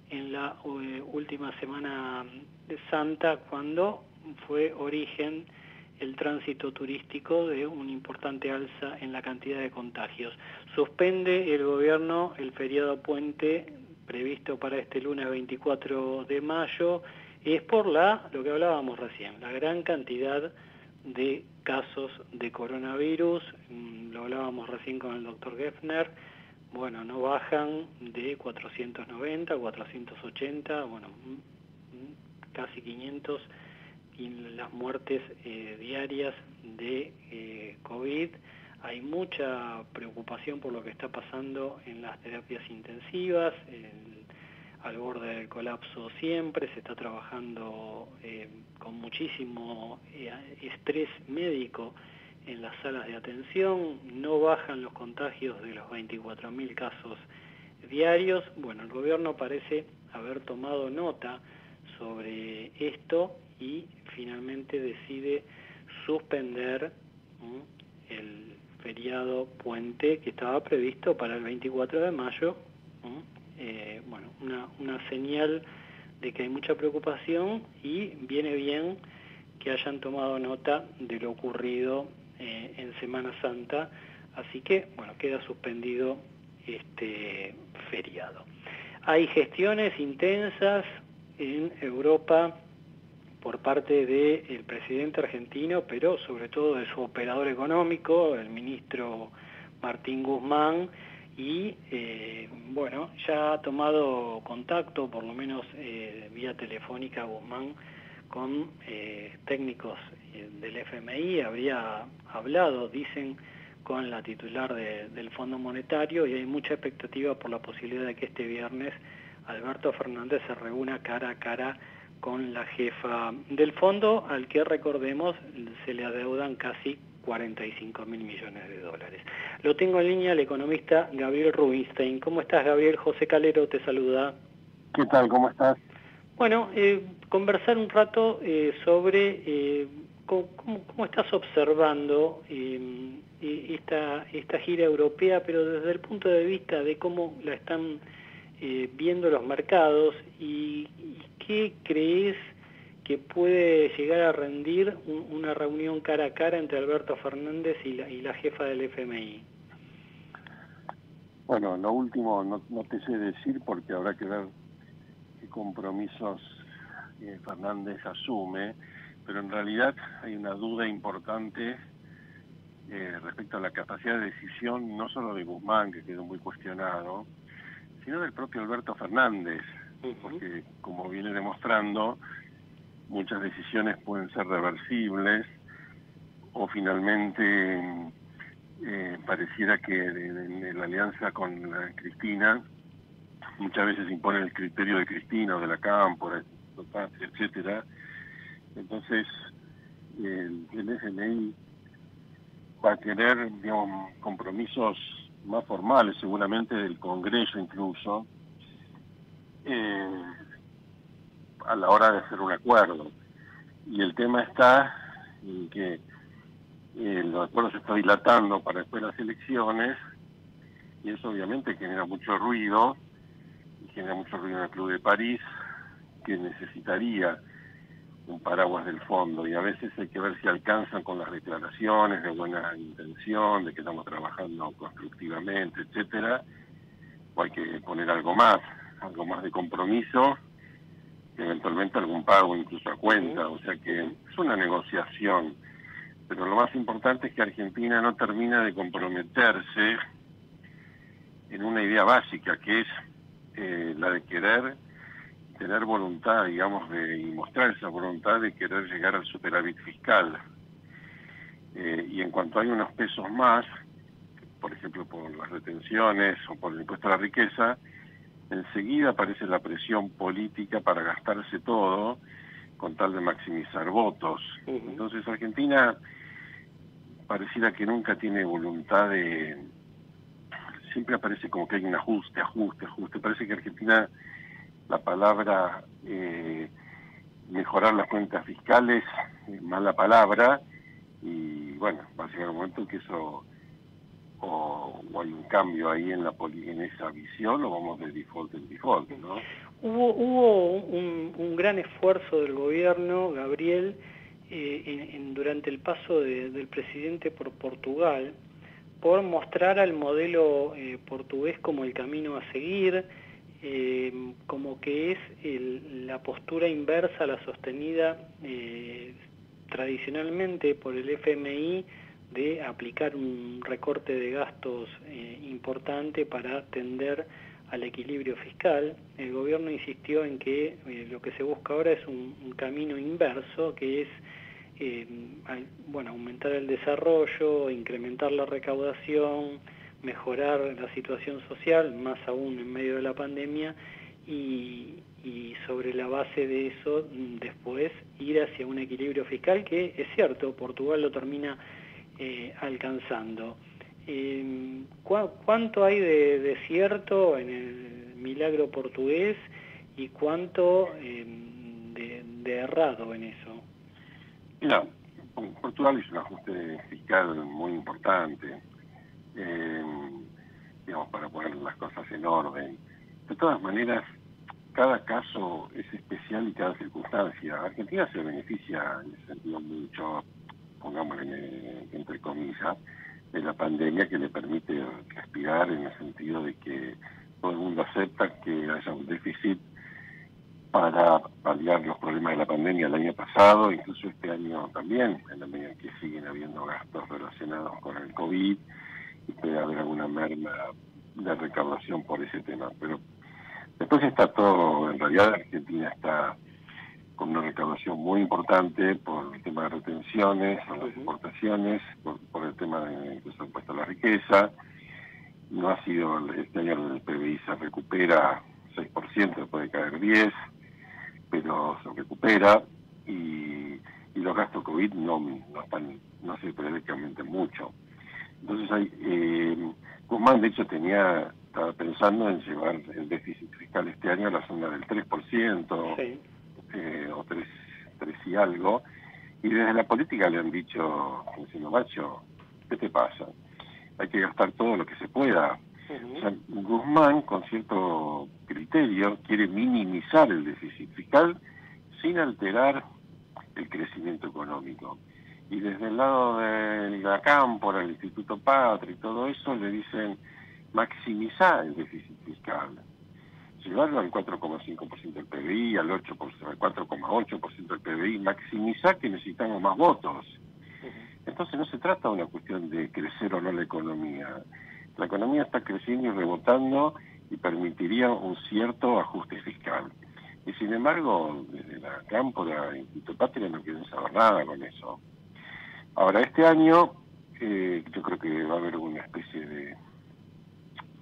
S3: en la última Semana de Santa, cuando fue origen el tránsito turístico de una importante alza en la cantidad de contagios. Suspende el gobierno el feriado puente previsto para este lunes 24 de mayo, es por lo que hablábamos recién, la gran cantidad de casos de coronavirus. Lo hablábamos recién con el doctor Geffner. Bueno, no bajan de 490, 480, bueno, casi 500 y las muertes diarias de COVID. Hay mucha preocupación por lo que está pasando en las terapias intensivas, al borde del colapso siempre. Se está trabajando con muchísimo estrés médico en las salas de atención. No bajan los contagios de los 24.000 casos diarios. Bueno, el gobierno parece haber tomado nota sobre esto y finalmente decide suspender el feriado puente que estaba previsto para el 24 de mayo. Bueno, una señal de que hay mucha preocupación y viene bien que hayan tomado nota de lo ocurrido en Semana Santa, así que bueno, queda suspendido este feriado. Hay gestiones intensas en Europa por parte del presidente argentino, pero sobre todo de su operador económico, el ministro Martín Guzmán, y bueno, ya ha tomado contacto, por lo menos vía telefónica, Guzmán, con técnicos del FMI. Habría hablado, dicen, con la titular del Fondo Monetario, y hay mucha expectativa por la posibilidad de que este viernes Alberto Fernández se reúna cara a cara con la jefa del fondo, al que, recordemos, se le adeudan casi 45.000 millones de dólares. Lo tengo en línea el economista Gabriel Rubinstein. ¿Cómo estás, Gabriel? José Calero te saluda.
S2: ¿Qué tal? ¿Cómo estás?
S3: Bueno, conversar un rato sobre cómo estás observando esta gira europea, pero desde el punto de vista de cómo la están viendo los mercados, y qué crees que puede llegar a rendir una reunión cara a cara entre Alberto Fernández y la jefa del FMI.
S2: Bueno, lo último no te sé decir, porque habrá que ver qué compromisos Fernández asume, pero en realidad hay una duda importante respecto a la capacidad de decisión, no solo de Guzmán, que quedó muy cuestionado, sino del propio Alberto Fernández, porque, como viene demostrando, muchas decisiones pueden ser reversibles, o finalmente pareciera que en la alianza con Cristina muchas veces impone el criterio de Cristina o de la Cámpora, etcétera. Entonces el FMI va a querer, digamos, compromisos más formales, seguramente del Congreso incluso, a la hora de hacer un acuerdo. Y el tema está en que el acuerdo se está dilatando para después de las elecciones, y eso obviamente genera mucho ruido, y genera mucho ruido en el Club de París, que necesitaría un paraguas del fondo, y a veces hay que ver si alcanzan con las declaraciones de buena intención, de que estamos trabajando constructivamente, etcétera, o hay que poner algo más de compromiso, eventualmente algún pago incluso a cuenta. O sea que es una negociación, pero lo más importante es que Argentina no termina de comprometerse en una idea básica, que es la de querer tener voluntad, digamos, y mostrar esa voluntad de querer llegar al superávit fiscal. Y en cuanto hay unos pesos más, por ejemplo por las retenciones o por el impuesto a la riqueza, enseguida aparece la presión política para gastarse todo con tal de maximizar votos. Entonces Argentina pareciera que nunca tiene voluntad de... Siempre aparece como que hay un ajuste. Parece que Argentina, la palabra mejorar las cuentas fiscales es mala palabra, y bueno, va a llegar un momento que eso o hay un cambio ahí en esa visión, o vamos de default en default, ¿no?
S3: Hubo un gran esfuerzo del gobierno, Gabriel, durante el paso del presidente por Portugal, por mostrar al modelo portugués como el camino a seguir, como que es la postura inversa a la sostenida tradicionalmente por el FMI, de aplicar un recorte de gastos importante para tender al equilibrio fiscal. El gobierno insistió en que lo que se busca ahora es un camino inverso, que es aumentar el desarrollo, incrementar la recaudación, mejorar la situación social, más aún en medio de la pandemia, y sobre la base de eso después ir hacia un equilibrio fiscal que, es cierto, Portugal lo termina alcanzando. ¿Cuánto hay de cierto en el milagro portugués y cuánto de errado en eso?
S2: Mira, Portugal hizo un ajuste fiscal muy importante, para poner las cosas en orden. De todas maneras, cada caso es especial y cada circunstancia. Argentina se beneficia en ese sentido mucho, pongámosle entre comillas, de la pandemia, que le permite respirar, en el sentido de que todo el mundo acepta que haya un déficit para paliar los problemas de la pandemia el año pasado, incluso este año también, en la medida en que siguen habiendo gastos relacionados con el COVID, y puede haber alguna merma de recaudación por ese tema. Pero después está todo, en realidad Argentina está con una recaudación muy importante por el tema de retenciones, por las importaciones, por el tema de que se ha puesto la riqueza. No ha sido, este año el PBI se recupera 6%, después de caer 10%, pero se recupera, y los gastos COVID no se prevé que aumenten mucho. Entonces Guzmán de hecho estaba pensando en llevar el déficit fiscal este año a la zona del 3%, sí. O 3 y algo, y desde la política le han dicho, diciendo, macho, ¿qué te pasa? Hay que gastar todo lo que se pueda. O sea, Guzmán, con cierto criterio, quiere minimizar el déficit fiscal sin alterar el crecimiento económico. Y desde el lado de la Cámpora, el Instituto Patria y todo eso, le dicen maximizar el déficit fiscal, llevarlo al 4,5% del PBI, al 4,8% del PBI, maximizar, que necesitamos más votos. Entonces no se trata de una cuestión de crecer o no la economía. La economía está creciendo y rebotando y permitiría un cierto ajuste fiscal. Y sin embargo, desde la Cámpora, el Instituto Patria, no quieren saber nada con eso. Ahora, este año, yo creo que va a haber una especie de,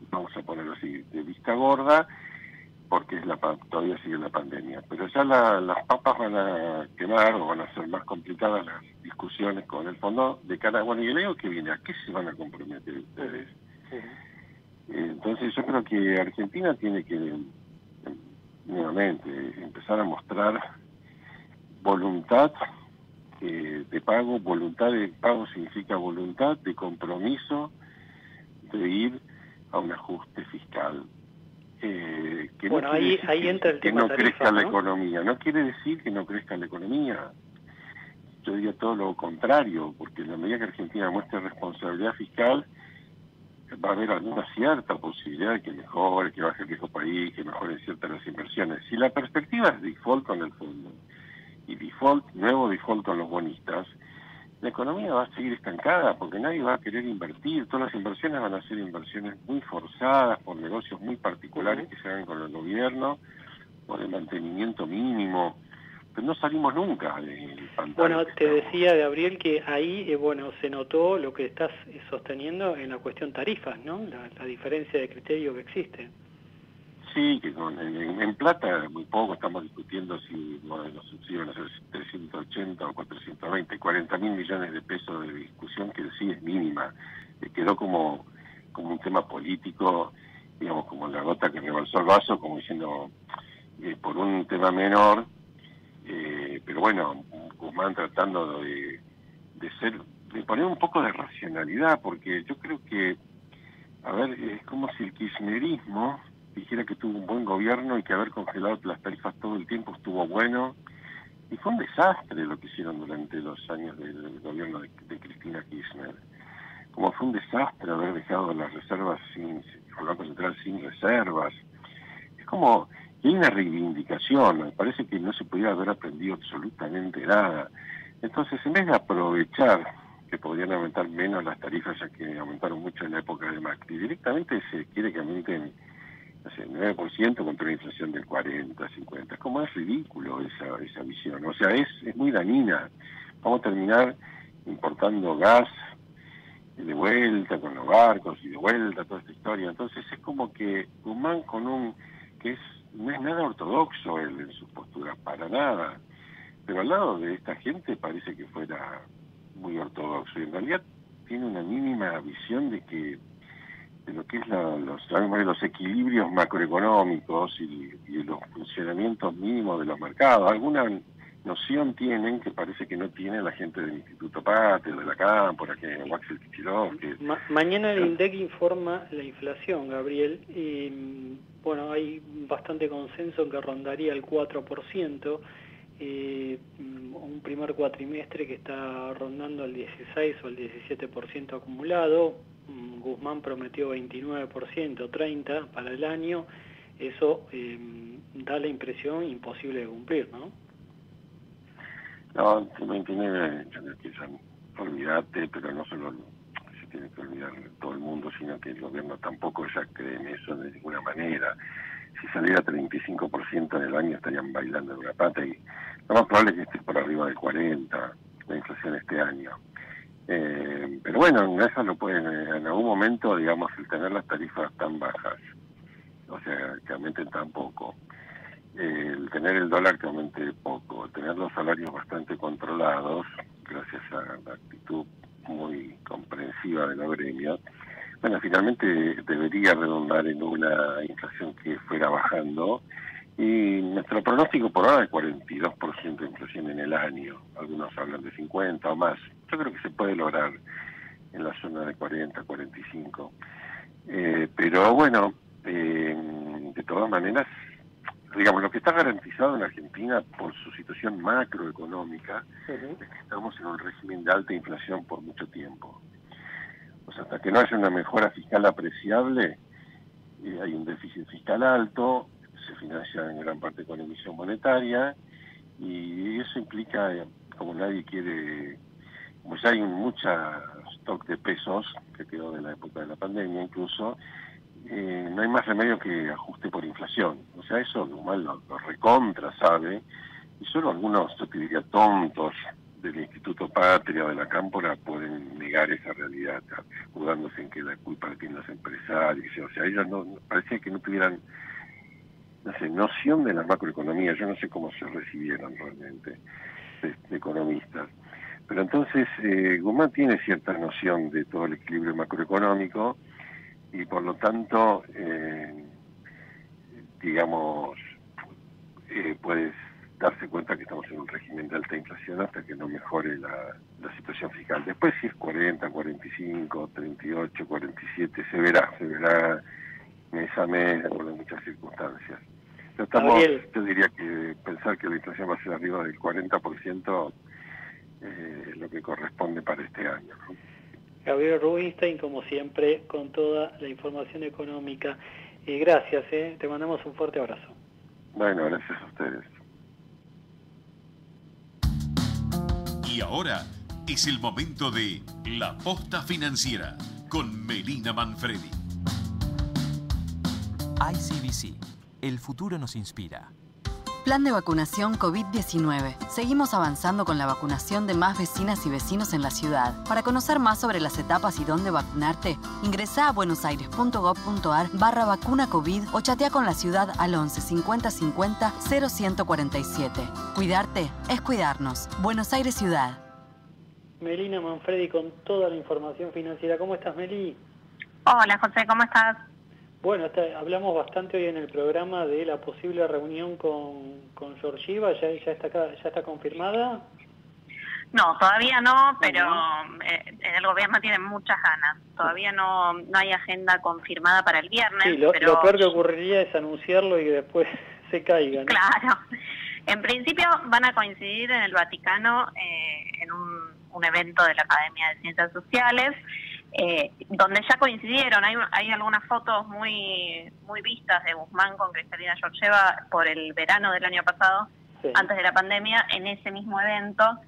S2: vamos a ponerlo así, de vista gorda, porque todavía sigue la pandemia. Pero ya las papas van a quemar, o van a ser más complicadas las discusiones con el fondo de cara. Bueno, y el año que viene, ¿a qué se van a comprometer ustedes? Entonces yo creo que Argentina tiene que, nuevamente, empezar a mostrar voluntad de pago. Voluntad de pago significa voluntad de compromiso de ir a un ajuste fiscal. Que
S3: bueno,
S2: no
S3: ahí entra el tema
S2: que no
S3: tarifa,
S2: crezca
S3: ¿no?
S2: la economía. No quiere decir que no crezca la economía. Yo diría todo lo contrario, porque en la medida que Argentina muestre responsabilidad fiscal, va a haber alguna cierta posibilidad de que mejore, que baje el riesgo país, que mejoren ciertas las inversiones. Si la perspectiva es default con el fondo y nuevo default con los bonistas, la economía va a seguir estancada, porque nadie va a querer invertir. Todas las inversiones van a ser inversiones muy forzadas por negocios muy particulares que se hagan con el gobierno, por el mantenimiento mínimo, pero no salimos nunca del pantano.
S3: Bueno, te decía, Gabriel, que ahí se notó lo que estás sosteniendo en la cuestión tarifas, ¿no? La diferencia de criterio que existe.
S2: Sí, que en plata muy poco, estamos discutiendo si los subsidios van a ser 380 o 420, 40.000 millones de pesos de discusión, que sí es mínima. Quedó como un tema político, digamos, como la gota que rebalsó el vaso, como diciendo, por un tema menor, pero bueno, Guzmán tratando de poner un poco de racionalidad, porque yo creo que, a ver, es como si el kirchnerismo dijera que tuvo un buen gobierno y que haber congelado las tarifas todo el tiempo estuvo bueno, y fue un desastre lo que hicieron durante los años del gobierno de Cristina Kirchner. Como fue un desastre haber dejado las reservas el Banco Central sin reservas. Es como que hay una reivindicación, me parece que no se podía haber aprendido absolutamente nada. Entonces, en vez de aprovechar que podrían aumentar menos las tarifas, ya que aumentaron mucho en la época de Macri, directamente se quiere que aumenten, no sé, 9% contra una inflación del 40, 50. Es como es ridículo esa visión. O sea, es muy dañina. Vamos a terminar importando gas de vuelta con los barcos y de vuelta toda esta historia. Entonces es como que Guzmán no es nada ortodoxo él en su postura, para nada. Pero al lado de esta gente parece que fuera muy ortodoxo. Y en realidad tiene una mínima visión de lo que es los equilibrios macroeconómicos y los funcionamientos mínimos de los mercados. Alguna noción tienen que parece que no tiene la gente del Instituto Patria, de la Cámpora, que Waxel Kicillof.
S3: Mañana el INDEC informa la inflación, Gabriel, y bueno, hay bastante consenso en que rondaría el 4%, un primer cuatrimestre que está rondando el 16 o el 17% acumulado. Guzmán prometió 29%, 30% para el año. Eso da la impresión imposible de cumplir, ¿no?
S2: No, 29, yo creo que ya olvídate, pero no solo se tiene que olvidar todo el mundo, sino que el gobierno tampoco ya cree en eso de ninguna manera. Si saliera 35% en el año estarían bailando en una pata, y lo más probable es que esté por arriba del 40% la inflación este año. Pero bueno, en eso lo pueden, en algún momento, digamos, el tener las tarifas tan bajas, o sea, que aumenten tan poco, el tener el dólar que aumente poco, tener los salarios bastante controlados, gracias a la actitud muy comprensiva de la gremia, bueno, finalmente debería redundar en una inflación que fuera bajando, y nuestro pronóstico por ahora es 42% de inflación en el año. Algunos hablan de 50 o más. Yo creo que se puede lograr en la zona de 40, 45. Pero bueno, de todas maneras, digamos, lo que está garantizado en Argentina por su situación macroeconómica es que estamos en un régimen de alta inflación por mucho tiempo. O sea, hasta que no haya una mejora fiscal apreciable, hay un déficit fiscal alto, se financia en gran parte con emisión monetaria, y eso implica, como nadie quiere, como ya hay mucha stock de pesos que quedó de la época de la pandemia incluso, no hay más remedio que ajuste por inflación. O sea, eso Guzmán lo recontra sabe, y solo algunos, yo te diría, tontos del Instituto Patria o de la Cámpora pueden negar esa realidad, escudándose en que la culpa la tienen los empresarios. O sea, ellos parecía que no tuvieran, no sé, noción de la macroeconomía. Yo no sé cómo se recibieron realmente de economistas. Pero entonces Guzmán tiene cierta noción de todo el equilibrio macroeconómico, y por lo tanto, digamos, puedes darse cuenta que estamos en un régimen de alta inflación hasta que no mejore la situación fiscal. Después, si es 40, 45, 38, 47, se verá mes a mes, de acuerdo a muchas circunstancias. Pero yo diría que pensar que la inflación va a ser arriba del 40% es lo que corresponde para este año, ¿no?
S3: Gabriel Rubinstein, como siempre, con toda la información económica. Gracias, te mandamos un fuerte abrazo.
S2: Bueno, gracias a ustedes.
S1: Y ahora es el momento de La Posta Financiera con Melina Manfredi.
S5: ICBC. El futuro nos inspira.
S19: Plan de vacunación COVID-19. Seguimos avanzando con la vacunación de más vecinas y vecinos en la ciudad. Para conocer más sobre las etapas y dónde vacunarte, ingresá a buenosaires.gov.ar/vacuna COVID o chatea con la ciudad al 11 50 50 0147. Cuidarte es cuidarnos. Buenos Aires Ciudad.
S3: Melina Manfredi con toda la información financiera. ¿Cómo estás, Meli?
S6: Hola, José, ¿cómo estás?
S3: Bueno, hablamos bastante hoy en el programa de la posible reunión con Georgieva. ¿Ya está confirmada?
S6: No, todavía no, pero en el gobierno tienen muchas ganas. Todavía no hay agenda confirmada para el viernes.
S3: Sí, lo
S6: pero
S3: peor que ocurriría es anunciarlo y que después se caiga, ¿no?
S6: Claro. En principio van a coincidir en el Vaticano en un evento de la Academia de Ciencias Sociales, donde ya coincidieron. Hay algunas fotos muy vistas de Guzmán con Cristalina Georgieva por el verano del año pasado, antes de la pandemia, en ese mismo evento.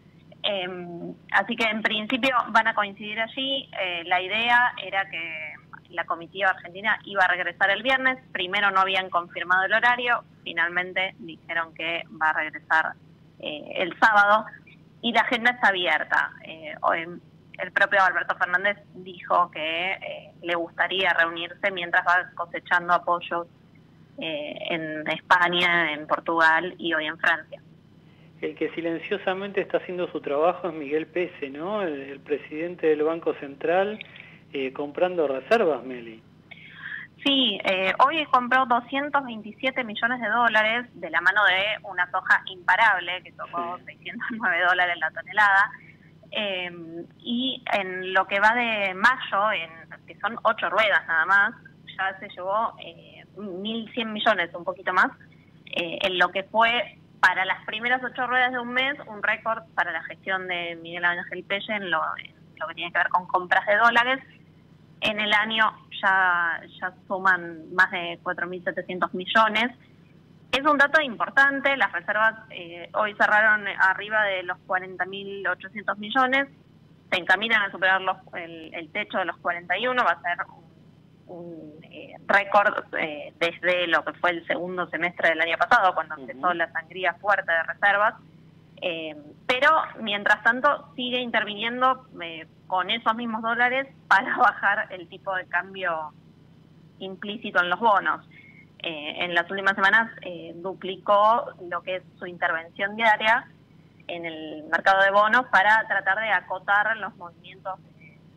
S6: Así que en principio van a coincidir allí. La idea era que la comitiva argentina iba a regresar el viernes. Primero no habían confirmado el horario, finalmente dijeron que va a regresar el sábado y la agenda está abierta. El propio Alberto Fernández dijo que le gustaría reunirse mientras va cosechando apoyos en España, en Portugal y hoy en Francia.
S3: El que silenciosamente está haciendo su trabajo es Miguel Pese, ¿no? El presidente del Banco Central, comprando reservas, Meli.
S6: Sí, hoy compró 227 millones de dólares de la mano de una soja imparable que tocó $609 la tonelada. Y en lo que va de mayo, que son 8 ruedas nada más, ya se llevó 1.100 millones, un poquito más, en lo que fue para las primeras 8 ruedas de un mes, un récord para la gestión de Miguel Ángel Pelle en lo que tiene que ver con compras de dólares. En el año ya suman más de 4.700 millones. Es un dato importante, las reservas hoy cerraron arriba de los 40.800 millones, se encaminan a superar el techo de los 41, va a ser un récord desde lo que fue el segundo semestre del año pasado, cuando empezó la sangría fuerte de reservas, pero mientras tanto sigue interviniendo con esos mismos dólares para bajar el tipo de cambio implícito en los bonos. En las últimas semanas duplicó lo que es su intervención diaria en el mercado de bonos para tratar de acotar los movimientos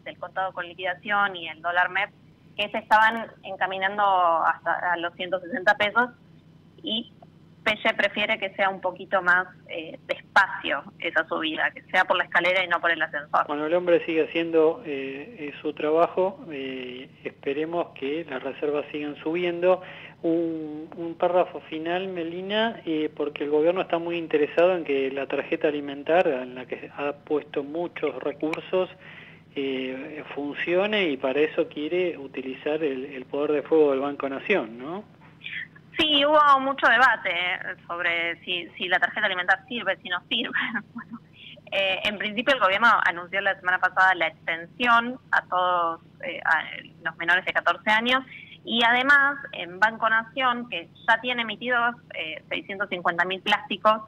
S6: del contado con liquidación y el dólar MEP, que se estaban encaminando hasta a los 160 pesos, y Pelle prefiere que sea un poquito más despacio esa subida, que sea por la escalera y no por el ascensor.
S3: Bueno, el hombre sigue haciendo su trabajo, esperemos que las reservas sigan subiendo. Un párrafo final, Melina, porque el gobierno está muy interesado en que la tarjeta alimentaria, en la que ha puesto muchos recursos, funcione, y para eso quiere utilizar el poder de fuego del Banco Nación, ¿no?
S6: Sí, hubo mucho debate sobre si la tarjeta alimentaria sirve, si no sirve. Bueno, en principio el gobierno anunció la semana pasada la extensión a todos a los menores de 14 años, y además en Banco Nación, que ya tiene emitidos 650.000 plásticos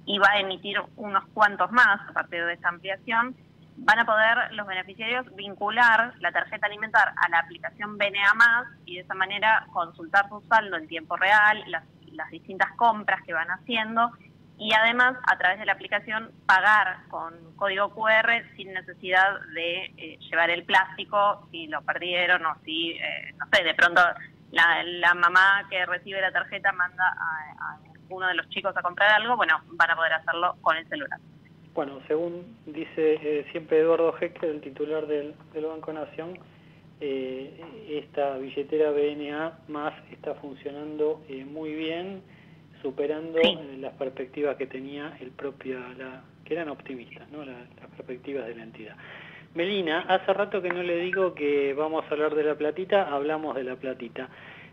S6: y va a emitir unos cuantos más a partir de esta ampliación, van a poder los beneficiarios vincular la tarjeta alimentaria a la aplicación BNA+, y de esa manera consultar su saldo en tiempo real, las distintas compras que van haciendo, y además a través de la aplicación pagar con código QR sin necesidad de llevar el plástico si lo perdieron, o si, no sé, de pronto la mamá que recibe la tarjeta manda a uno de los chicos a comprar algo. Bueno, van a poder hacerlo con el celular.
S3: Bueno, según dice siempre Eduardo Hecker, el titular del Banco Nación, esta billetera BNA+ está funcionando muy bien, superando las perspectivas que tenía que eran optimistas, ¿no? Las perspectivas de la entidad. Melina, hace rato que no le digo que vamos a hablar de La Platita, hablamos de La Platita.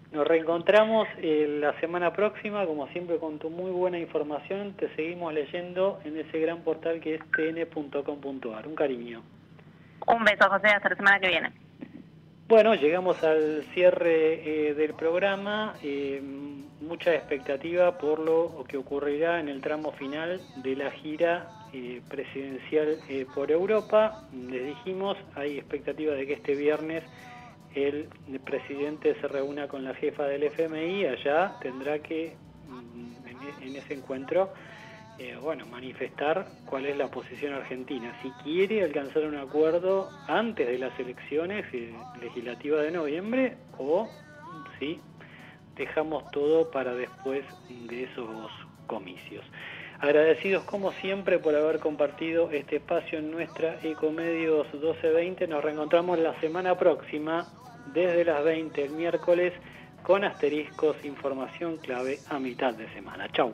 S3: Nos reencontramos la semana próxima, como siempre, con tu muy buena información. Te seguimos leyendo en ese gran portal que es tn.com.ar. Un cariño.
S6: Un beso, José, hasta la semana que viene.
S3: Bueno, llegamos al cierre del programa. Mucha expectativa por lo que ocurrirá en el tramo final de la gira presidencial por Europa. Les dijimos, hay expectativa de que este viernes el presidente se reúna con la jefa del FMI. Allá tendrá que, en ese encuentro, manifestar cuál es la posición argentina, si quiere alcanzar un acuerdo antes de las elecciones legislativas de noviembre, o si dejamos todo para después de esos comicios. Agradecidos como siempre por haber compartido este espacio en nuestra Ecomedios 1220. Nos reencontramos la semana próxima desde las 20 el miércoles con asteriscos, información clave a mitad de semana. Chau.